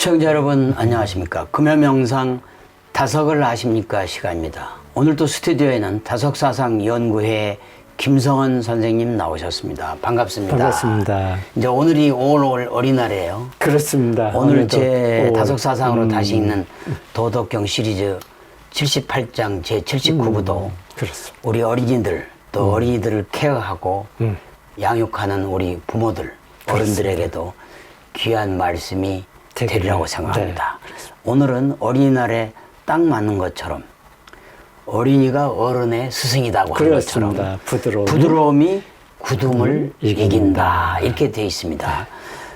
시청자 여러분 안녕하십니까. 금요명상 다석을 아십니까 시간입니다. 오늘도 스튜디오에는 다석사상연구회 김성원 선생님 나오셨습니다. 반갑습니다. 반갑습니다. 이제 오늘이 5월 어린날이에요. 그렇습니다. 오늘 제 5월. 다석사상으로 다시 읽는 도덕경 시리즈 78장 제 79부도 그렇습니다. 우리 어린이들 또 어린이들을 케어하고 양육하는 우리 부모들 어른들에게도 귀한 말씀이 되리라고 생각합니다. 네, 오늘은 어린이날에 딱 맞는 것처럼 어린이가 어른의 스승이라고 하는 것처럼 그렇습니다. 부드러움이 굳음을 이긴다 이렇게 되어 있습니다.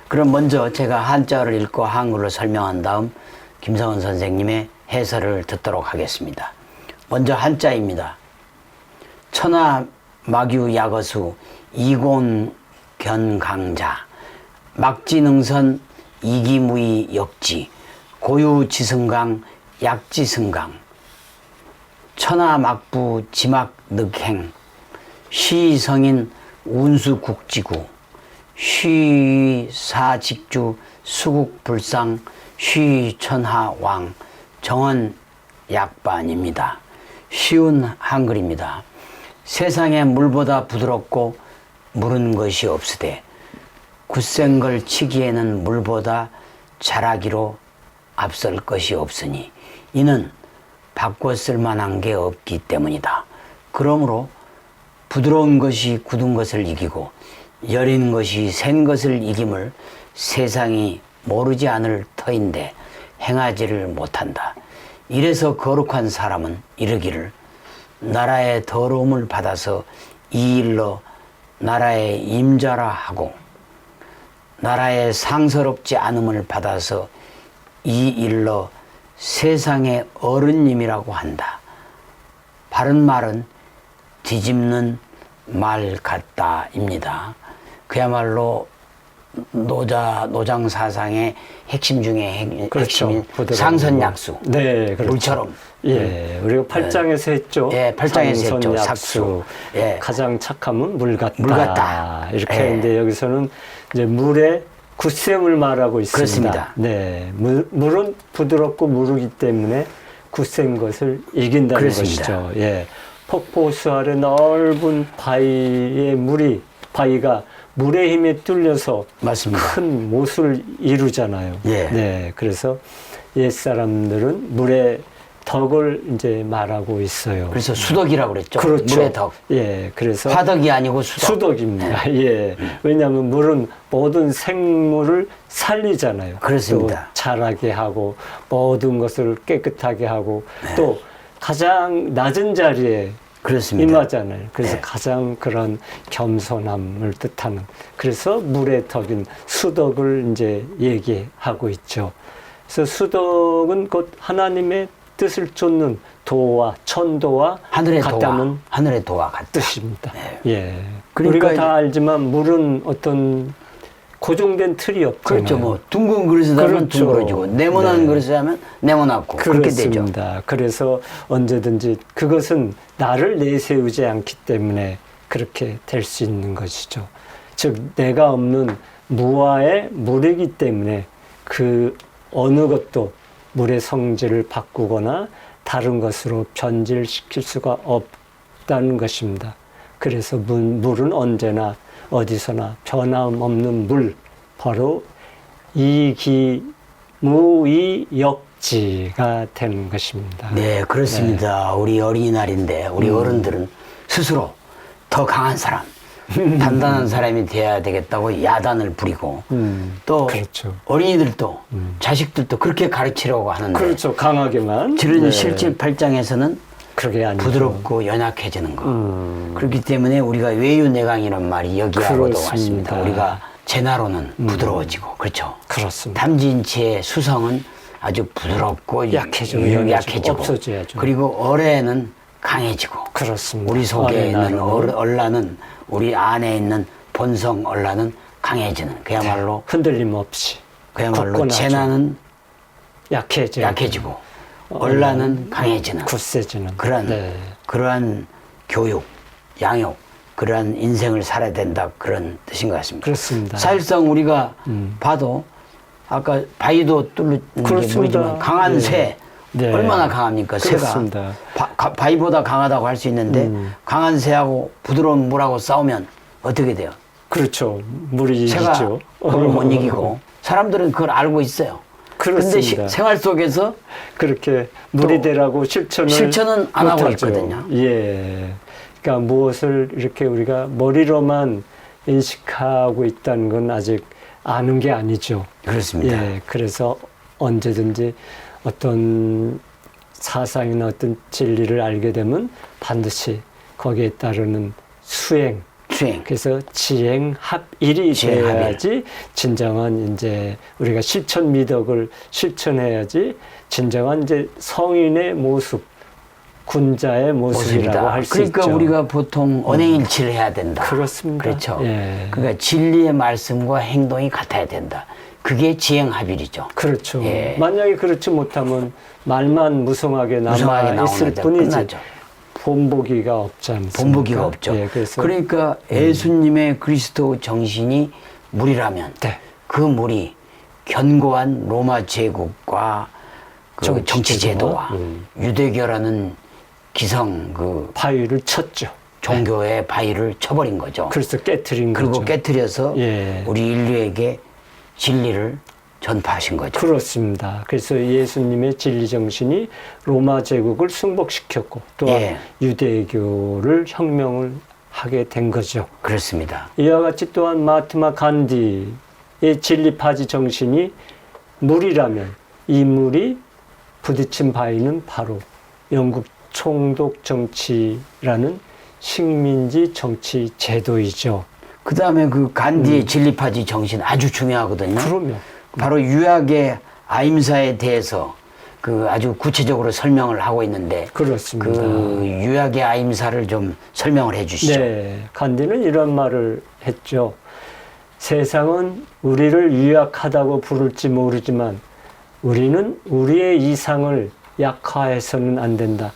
그럼 먼저 제가 한자를 읽고 한글로 설명한 다음 김성원 선생님의 해설을 듣도록 하겠습니다. 먼저 한자입니다. 천하 막유 야거수 이곤견강자 막지능선 이기무이 역지 고유지승강 약지승강 천하막부 지막늑행 시성인 운수국지구 쉬사직주 수국불상 쉬천하왕 정언약반입니다. 쉬운 한글입니다. 세상에 물보다 부드럽고 무른 것이 없으되 굳센 걸 치기에는 물보다 자라기로 앞설 것이 없으니 이는 바꿔 쓸 만한 게 없기 때문이다. 그러므로 부드러운 것이 굳은 것을 이기고 여린 것이 센 것을 이김을 세상이 모르지 않을 터인데 행하지를 못한다. 이래서 거룩한 사람은 이르기를 나라의 더러움을 받아서 이 일로 나라의 임자라 하고 나라의 상서롭지 않음을 받아서 이 일로 세상의 어른님이라고 한다. 바른 말은 뒤집는 말 같다입니다. 그야말로 노장 사상의 핵심 중에 핵심인 상선약수. 네, 그렇죠. 물처럼. 예, 우리가 8장에서 했죠. 예, 8장에서 했죠. 상선약수. 예. 가장 착함은 물 같다. 물 같다. 이렇게 예. 했는데 여기서는 이제 물의 굳셈을 말하고 있습니다. 그렇습니다. 네, 물은 부드럽고 무르기 때문에 굳센 것을 이긴다는 그렇습니다. 것이죠. 예, 폭포수 아래 넓은 바위가 물의 힘에 뚫려서 맞습니다. 큰 못을 이루잖아요. 예. 네, 그래서 옛 사람들은 물의 덕을 이제 말하고 있어요. 그래서 수덕이라고 그랬죠. 그렇죠. 물의 덕. 예, 그래서 화덕이 아니고 수덕입니다. 예, 왜냐하면 물은 모든 생물을 살리잖아요. 그렇습니다. 또 자라게 하고 모든 것을 깨끗하게 하고 또 가장 낮은 자리에 그렇습니다. 임하잖아요. 그래서 네. 가장 그런 겸손함을 뜻하는 그래서 물의 덕인 수덕을 이제 얘기하고 있죠. 그래서 수덕은 곧 하나님의 뜻을 쫓는 도와 천도와 하늘의 같다는 도와, 하늘의 도와 같다. 뜻입니다. 네. 예. 그러니까 우리가 다 알지만 물은 어떤 고정된 틀이 없잖아요. 그렇죠. 뭐 둥근 그릇에 하면 그렇죠. 둥그러지고 네모난 네. 그릇에 하면 네모나고 그렇게 되죠. 그렇습니다. 그래서 언제든지 그것은 나를 내세우지 않기 때문에 그렇게 될 수 있는 것이죠. 즉 내가 없는 무아의 물이기 때문에 그 어느 것도 물의 성질을 바꾸거나 다른 것으로 변질시킬 수가 없다는 것입니다. 그래서 물은 언제나 어디서나 변함없는 물, 바로 이기무이역지가 되는 것입니다. 네, 그렇습니다. 우리 어린이날인데 우리 어른들은 스스로 더 강한 사람, 단단한 사람이 돼야 되겠다고 야단을 부리고 또 그렇죠. 어린이들도 자식들도 그렇게 가르치려고 하는데 그렇죠. 강하게만. 저는 네. 실질 8장에서는 그러게 아니죠. 부드럽고 연약해지는 거. 그렇기 때문에 우리가 외유내강이라는 말이 여기하고도 그렇습니다. 왔습니다. 우리가 제나로는 부드러워지고 그렇죠. 그렇습니다. 담진치의 수성은 아주 부드럽고 약해지고 없어져야죠. 그리고 어뢰는 강해지고 그렇습니다. 우리 속에 있는 어린아이는 얼라는 우리 안에 있는 본성 얼라는 강해지는 그야말로 흔들림 없이 굳건하죠. 제나는 약해지고 얼라는 강해지는 굳세지는 그러한 교육, 양육, 그러한 인생을 살아야 된다 그런 뜻인 것 같습니다. 그렇습니다. 사실상 우리가 봐도 아까 바위도 뚫는 게 그렇습니다. 물이지만 강한 네. 새 네. 얼마나 강합니까? 그렇습니다. 새가 바위보다 강하다고 할 수 있는데 강한 새하고 부드러운 물하고 싸우면 어떻게 돼요? 그렇죠. 물이 새가 이기죠. 그걸 못 이기고 사람들은 그걸 알고 있어요. 그렇습니다. 근데 생활 속에서 그렇게 물이 되라고 실천은 안 하고 못하죠. 있거든요. 예. 그러니까 무엇을 이렇게 우리가 머리로만 인식하고 있다는 건 아직 아는 게 아니죠. 그렇습니다. 예. 그래서 언제든지 어떤 사상이나 어떤 진리를 알게 되면 반드시 거기에 따르는 수행. 그래서 지행합일이 돼야지 진정한 이제 우리가 실천 미덕을 실천해야지 진정한 이제 성인의 모습, 군자의 모습이라고 할 수 있죠. 그러니까 우리가 보통 언행일치를 해야 된다. 그렇습니다. 그렇죠. 예. 그러니까 진리의 말씀과 행동이 같아야 된다. 그게 지행합일이죠. 그렇죠. 예. 만약에 그렇지 못하면 말만 무성하게 남아 있을 뿐이지. 끝나죠. 본보기가 없지 않습니까? 본보기가 없죠. 예, 그래서 그러니까 예수님의 그리스도 정신이 물이라면 네. 그 물이 견고한 로마 제국과 그 정치 제도와 유대교라는 기성 그 바위를 쳤죠. 종교의 바위를 쳐버린 거죠. 그래서 깨트린 그리고 거죠. 깨트려서 예. 우리 인류에게 진리를 전파하신 거죠. 그렇습니다. 그래서 예수님의 진리 정신이 로마 제국을 승복시켰고 또한 예. 유대교를 혁명을 하게 된 거죠. 그렇습니다. 이와 같이 또한 마트마 간디의 진리 파지 정신이 물이라면 이 물이 부딪힌 바위는 바로 영국 총독 정치라는 식민지 정치 제도이죠. 그 다음에 그 간디의 진리파지 정신 아주 중요하거든요. 그러면 바로 유학의 아임사에 대해서 그 아주 구체적으로 설명을 하고 있는데 그렇습니다. 그 유학의 아임사를 좀 설명을 해 주시죠. 네, 간디는 이런 말을 했죠. 세상은 우리를 유약하다고 부를지 모르지만 우리는 우리의 이상을 약화해서는 안 된다.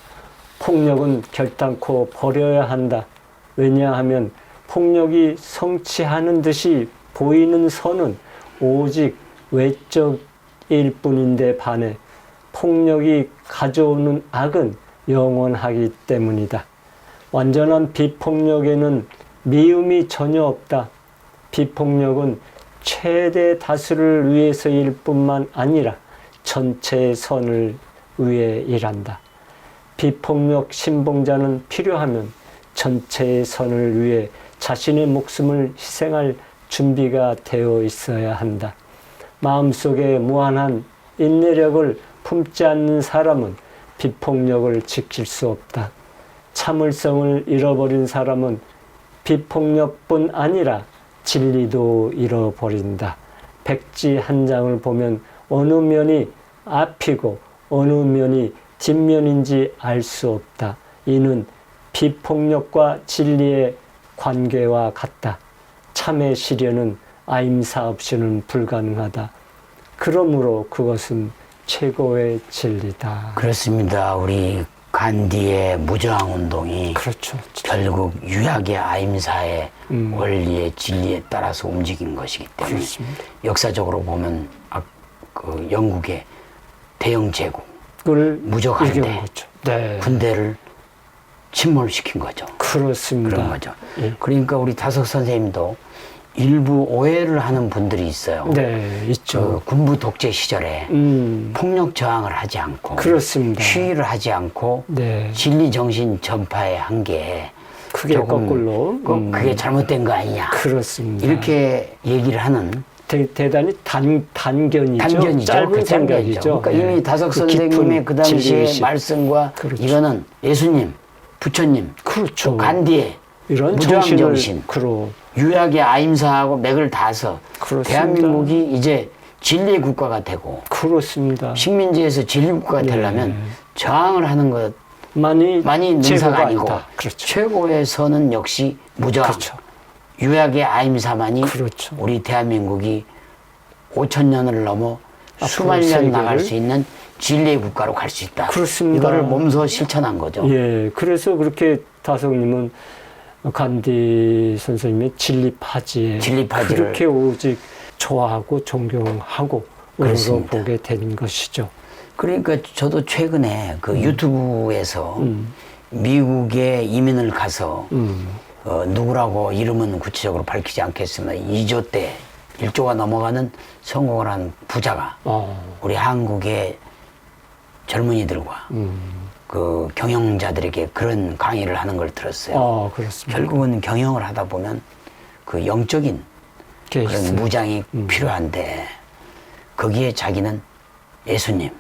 폭력은 결단코 버려야 한다. 왜냐하면 폭력이 성취하는 듯이 보이는 선은 오직 외적일 뿐인데 반해 폭력이 가져오는 악은 영원하기 때문이다. 완전한 비폭력에는 미움이 전혀 없다. 비폭력은 최대 다수를 위해서일 뿐만 아니라 전체의 선을 위해 일한다. 비폭력 신봉자는 필요하면 전체의 선을 위해 자신의 목숨을 희생할 준비가 되어 있어야 한다. 마음속에 무한한 인내력을 품지 않는 사람은 비폭력을 지킬 수 없다. 참을성을 잃어버린 사람은 비폭력뿐 아니라 진리도 잃어버린다. 백지 한 장을 보면 어느 면이 앞이고 어느 면이 뒷면인지 알 수 없다. 이는 비폭력과 진리의 관계와 같다. 참의 시련은 아임사 없이는 불가능하다. 그러므로 그것은 최고의 진리다. 그렇습니다. 우리 간디의 무저항 운동이 그렇죠. 결국 유학의 아임사의 원리의 진리에 따라서 움직인 것이기 때문에 그렇습니다. 역사적으로 보면 그 영국의 대영 제국 그걸 무적할 이겨온 때 거죠. 네. 군대를 침몰시킨 거죠. 그렇습니다. 그런 거죠. 예. 그러니까 우리 다석 선생님도 일부 오해를 하는 분들이 있어요. 네, 있죠. 그 군부 독재 시절에 폭력 저항을 하지 않고 그렇습니다. 시위를 하지 않고 네. 진리 정신 전파에 한 게 크게 거꾸로 그게 잘못된 거 아니냐. 그렇습니다. 이렇게 얘기를 하는 대단히 단견이죠. 단견이죠. 짧은 생각이죠. 그러니까 네. 이미 다석 그 선생님의 깊은 그 당시의 진리의식. 말씀과 그렇죠. 이거는 예수님, 부처님, 그렇죠. 또 간디의 이런 무저항 정신을 정신, 유학의 아임사하고 맥을 닿아서 그렇습니다. 대한민국이 이제 진리의 국가가 되고 그렇습니다. 식민지에서 진리 국가가 되려면 저항을 하는 것만이 능사가 제도가 아니고 아니다. 그렇죠. 최고의 선은 역시 무저항. 그렇죠. 유학의 아임사만이 그렇죠. 우리 대한민국이 5,000년을 넘어 수만 년 세계를 나갈 수 있는 진리의 국가로 갈 수 있다. 그렇습니다. 이거를 몸소 실천한 거죠. 예, 그래서 그렇게 다성님은 간디 선생님의 진리파지에 진리파지를 그렇게 오직 좋아하고 존경하고 그렇습니다. 보게 된 것이죠. 그러니까 저도 최근에 그 유튜브에서 미국에 이민을 가서 누구라고 이름은 구체적으로 밝히지 않겠으나 2조 대 1조가 넘어가는 성공을 한 부자가 우리 한국의 젊은이들과 그 경영자들에게 그런 강의를 하는 걸 들었어요. 그렇습니다. 결국은 경영을 하다 보면 그 영적인 그런 무장이 필요한데 거기에 자기는 예수님,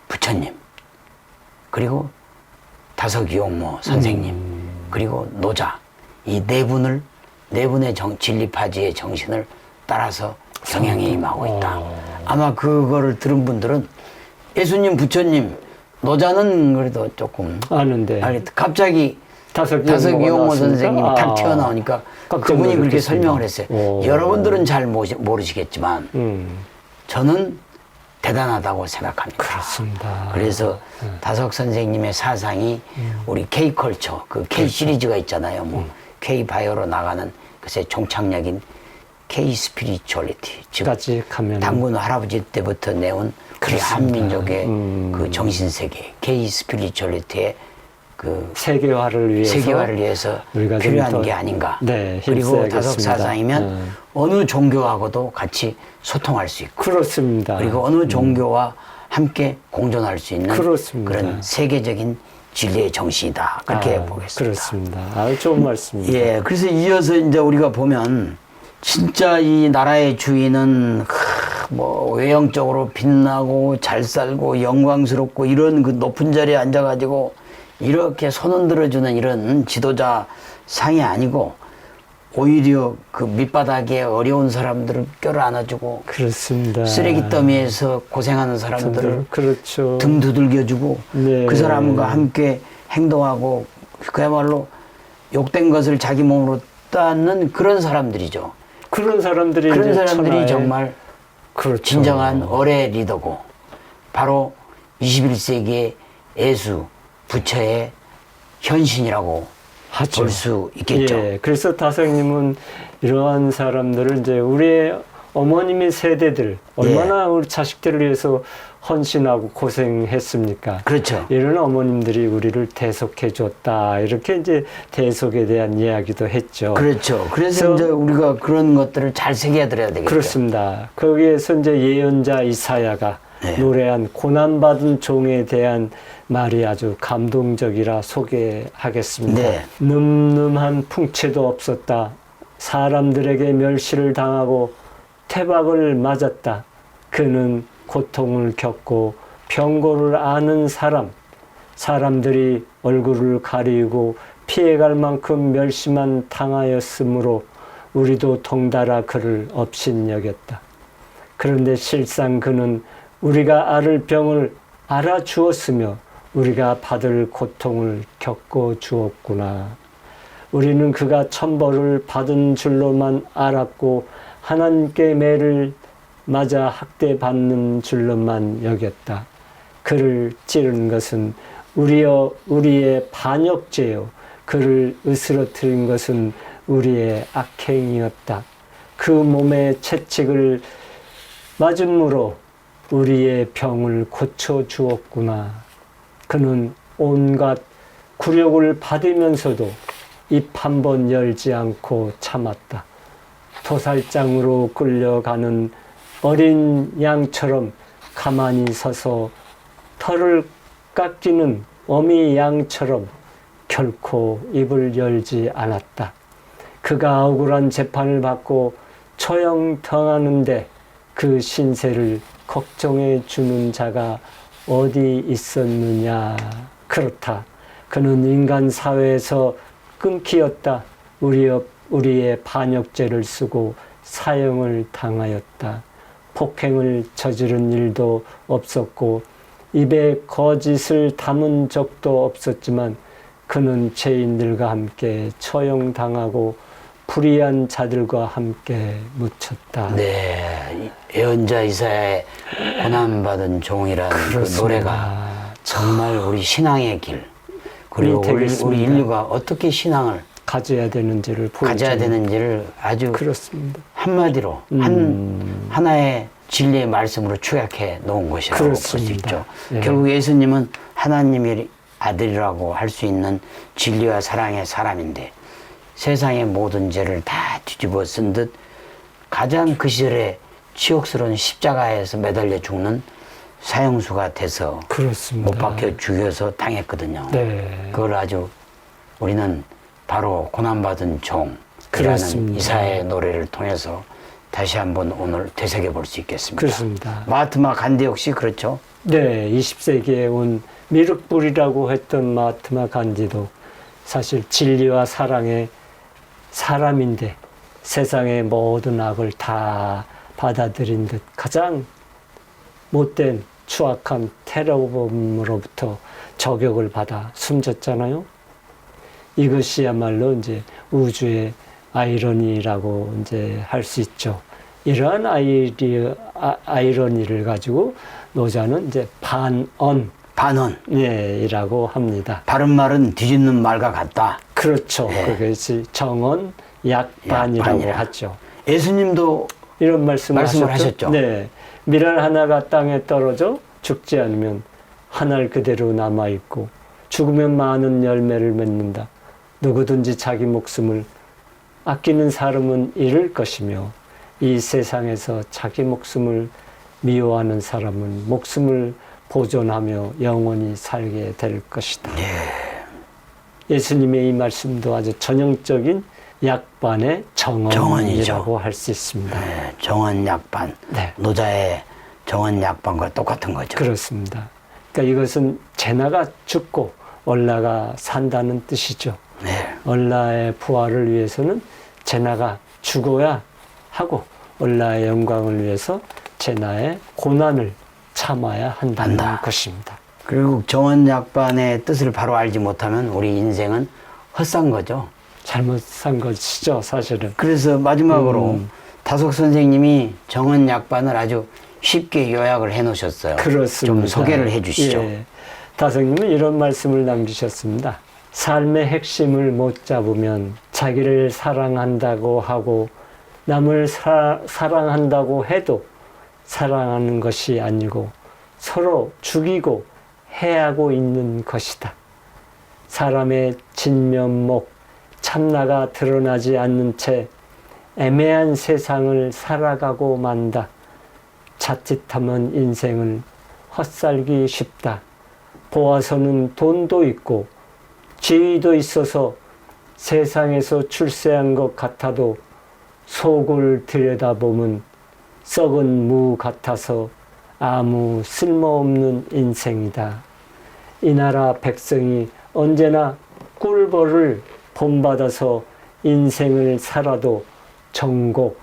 부처님, 그리고 다석이용모 선생님, 그리고 노자 이 네 분의 진리파지의 정신을 따라서 경영에 임하고 있다. 아마 그거를 들은 분들은 예수님, 부처님, 노자는 그래도 조금 아는데 갑자기 다석이용모 선생님이 탁 튀어나오니까 그분이 그렇게 설명을 했어요. 여러분들은 잘 모르시겠지만 저는 대단하다고 생각합니다. 그렇습니다. 그래서 다석 선생님의 사상이 우리 K컬처, 그 K 시리즈가 있잖아요. 뭐 K 바이오로 나가는 그새 종착역인 K 스피리추얼리티, 즉 당군 할아버지 때부터 내온 우리 한민족의 그 정신세계 K 스피리추얼리티의 그 세계화를 위해서 필요한 게 아닌가. 네, 그리고 다석 사상이면 어느 종교하고도 같이 소통할 수 있고, 그렇습니다. 그리고 어느 종교와 함께 공존할 수 있는 그렇습니다. 그런 세계적인 진리의 정신이다. 그렇게 보겠습니다. 그렇습니다. 아주 좋은 말씀입니다. 예, 그래서 이어서 이제 우리가 보면 진짜 이 나라의 주인은 뭐 외형적으로 빛나고 잘 살고 영광스럽고 이런 그 높은 자리에 앉아가지고 이렇게 손 흔들어주는 이런 지도자 상이 아니고 오히려 그 밑바닥에 어려운 사람들을 껴안아주고 그렇습니다. 쓰레기 더미에서 고생하는 사람들을 그렇죠. 등 두들겨주고 네. 그 사람과 함께 행동하고 그야말로 욕된 것을 자기 몸으로 따는 그런 사람들이죠. 그런 사람들이 정말 그렇죠. 진정한 어뢰 리더고 바로 21세기의 예수 부처의 현신이라고 볼 수 있겠죠. 예, 그래서 다성님은 이러한 사람들을 이제 우리의 어머님의 세대들 얼마나 우리 자식들을 위해서 헌신하고 고생했습니까? 그렇죠. 이런 어머님들이 우리를 대속해 줬다. 이렇게 이제 대속에 대한 이야기도 했죠. 그렇죠. 그래서 이제 우리가 그런 것들을 잘 새겨들어야 되겠죠. 그렇습니다. 거기에서 이제 예언자 이사야가 노래한 고난받은 종에 대한 말이 아주 감동적이라 소개하겠습니다. 네. 늠름한 풍채도 없었다. 사람들에게 멸시를 당하고 태박을 맞았다. 그는 고통을 겪고 병고를 아는 사람들이 얼굴을 가리고 피해갈 만큼 멸시만 당하였으므로 우리도 동달아 그를 업신여겼다. 그런데 실상 그는 우리가 앓을 병을 알아주었으며 우리가 받을 고통을 겪어주었구나. 우리는 그가 천벌을 받은 줄로만 알았고 하나님께 매를 맞아 학대받는 줄로만 여겼다. 그를 찌른 것은 우리의 반역죄요. 그를 으스러뜨린 것은 우리의 악행이었다. 그 몸의 채찍을 맞음으로 우리의 병을 고쳐주었구나. 그는 온갖 굴욕을 받으면서도 입 한 번 열지 않고 참았다. 도살장으로 끌려가는 어린 양처럼 가만히 서서 털을 깎이는 어미 양처럼 결코 입을 열지 않았다. 그가 억울한 재판을 받고 처형당하는데 그 신세를 걱정해 주는 자가 어디 있었느냐. 그렇다. 그는 인간 사회에서 끊기었다. 우리의 반역죄를 쓰고 사형을 당하였다. 폭행을 저지른 일도 없었고 입에 거짓을 담은 적도 없었지만 그는 죄인들과 함께 처형당하고 불의한 자들과 함께 묻혔다. 네, 예언자 이사야의 고난받은 종이라는 그 노래가 정말 우리 신앙의 길, 그리고 우리 인류가 어떻게 신앙을 가져야 되는지를 아주 그렇습니다. 한마디로 하나의 진리의 말씀으로 축약해 놓은 것이라고 볼 수 그렇습니다. 있죠. 예. 결국 예수님은 하나님의 아들이라고 할 수 있는 진리와 사랑의 사람인데 세상의 모든 죄를 다 뒤집어 쓴 듯 가장 그 시절에 치욕스러운 십자가에서 매달려 죽는 사형수가 돼서 그렇습니다. 못 박혀 죽여서 당했거든요. 네. 그걸 아주 우리는 바로 고난받은 종이라는 그렇습니다. 이사의 노래를 통해서 다시 한번 오늘 되새겨 볼 수 있겠습니다. 그렇습니다. 마하트마 간디 역시 그렇죠. 네, 20세기에 온 미륵불이라고 했던 마하트마 간디도 사실 진리와 사랑의 사람인데 세상의 모든 악을 다 받아들인 듯 가장 못된 추악한 테러범으로부터 저격을 받아 숨졌잖아요. 이것이야말로 이제 우주의 아이러니라고 이제 할 수 있죠. 이러한 아이러니를 가지고 노자는 이제 반언, 이라고 합니다. 바른 말은 뒤집는 말과 같다. 그렇죠. 네. 그것이 정언 약반이라고 약반이라. 하죠. 예수님도 이런 말씀을 하셨죠. 네, 밀알 하나가 땅에 떨어져 죽지 않으면 한 알 그대로 남아 있고 죽으면 많은 열매를 맺는다. 누구든지 자기 목숨을 아끼는 사람은 잃을 것이며 이 세상에서 자기 목숨을 미워하는 사람은 목숨을 보존하며 영원히 살게 될 것이다. 예수님의 이 말씀도 아주 전형적인 약반의 정언이라고 할 수 있습니다. 네, 정언 약반, 네. 노자의 정언 약반과 똑같은 거죠. 그렇습니다. 그러니까 이것은 제나가 죽고 얼라가 산다는 뜻이죠. 네. 얼라의 부활을 위해서는 제나가 죽어야 하고 얼라의 영광을 위해서 제나의 고난을 참아야 한다는 것입니다. 그리고 정언 약반의 뜻을 바로 알지 못하면 우리 인생은 헛산 거죠. 잘못 산 것이죠, 사실은. 그래서 마지막으로 다속 선생님이 정언 약반을 아주 쉽게 요약을 해 놓으셨어요. 그렇습니다. 좀 소개를 해 주시죠. 예. 다성님은 이런 말씀을 남기셨습니다. 삶의 핵심을 못 잡으면 자기를 사랑한다고 하고 남을 사랑한다고 해도 사랑하는 것이 아니고 서로 죽이고 해하고 있는 것이다. 사람의 진면목, 참나가 드러나지 않는 채 애매한 세상을 살아가고 만다. 자칫하면 인생을 헛살기 쉽다. 보아서는 돈도 있고 지위도 있어서 세상에서 출세한 것 같아도 속을 들여다보면 썩은 무 같아서 아무 쓸모없는 인생이다. 이 나라 백성이 언제나 꿀벌을 본받아서 인생을 살아도 정곡,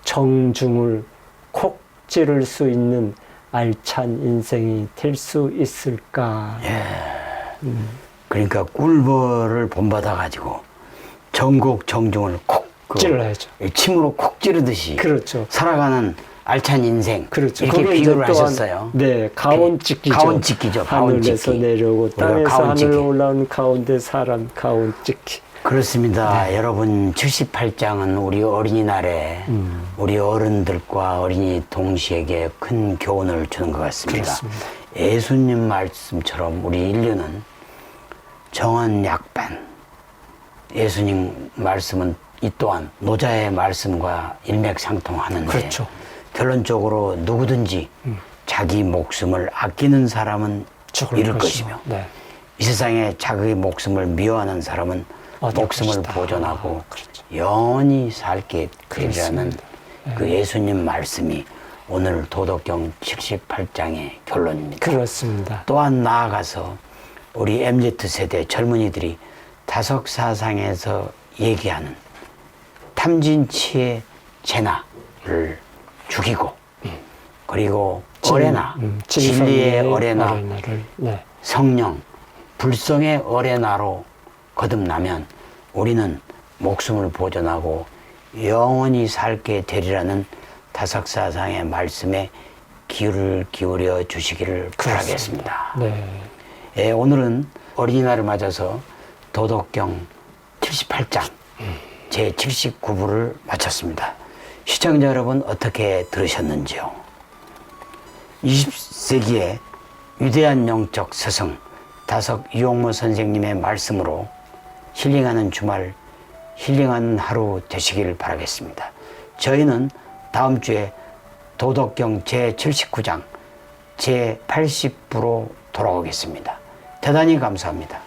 정중을 콕 찌를 수 있는 알찬 인생이 될 수 있을까? 그러니까 꿀벌을 본받아 가지고 정곡 정중을 콕 찔러야죠. 침으로 콕 찌르듯이 그렇죠. 살아가는 알찬 인생 그렇죠. 이렇게 그게 비유를 이제 또한, 하셨어요. 네, 가온찍기죠. 가온찍기죠. 하늘에서 가온찍기. 내려오고 우리가 땅에서 가온찍기. 하늘로 올라온 가운데 사람 가온찍기. 그렇습니다. 여러분 78장은 우리 어린이날에 우리 어른들과 어린이 동시에게 큰 교훈을 주는 것 같습니다. 그렇습니다. 예수님 말씀처럼 우리 인류는 정언 약반, 예수님 말씀은 이 또한 노자의 말씀과 일맥상통하는데 그렇죠. 결론적으로 누구든지 자기 목숨을 아끼는 사람은 죽을 잃을 것이고. 것이며 네. 이 세상에 자기 목숨을 미워하는 사람은 얻을 목숨을 것이다. 보존하고 그렇죠. 영원히 살게 되리라는 그렇습니다. 그 예수님 말씀이 오늘 도덕경 78장의 결론입니다. 그렇습니다. 또한 나아가서 우리 MZ세대 젊은이들이 다석사상에서 얘기하는 탐진치의 제나를 죽이고 그리고 어레나 진리의 어레나 어레나를 네. 성령 불성의 어레나로 거듭나면 우리는 목숨을 보존하고 영원히 살게 되리라는 다석사상의 말씀에 귀를 기울여 주시기를 바라겠습니다. 네. 예, 오늘은 어린이날을 맞아서 도덕경 78장 제79부를 마쳤습니다. 시청자 여러분 어떻게 들으셨는지요? 20세기의 위대한 영적 스승 다석 이용모 선생님의 말씀으로 힐링하는 주말, 힐링하는 하루 되시길 바라겠습니다. 저희는 다음 주에 도덕경 제79장 제80부로 돌아오겠습니다. 대단히 감사합니다.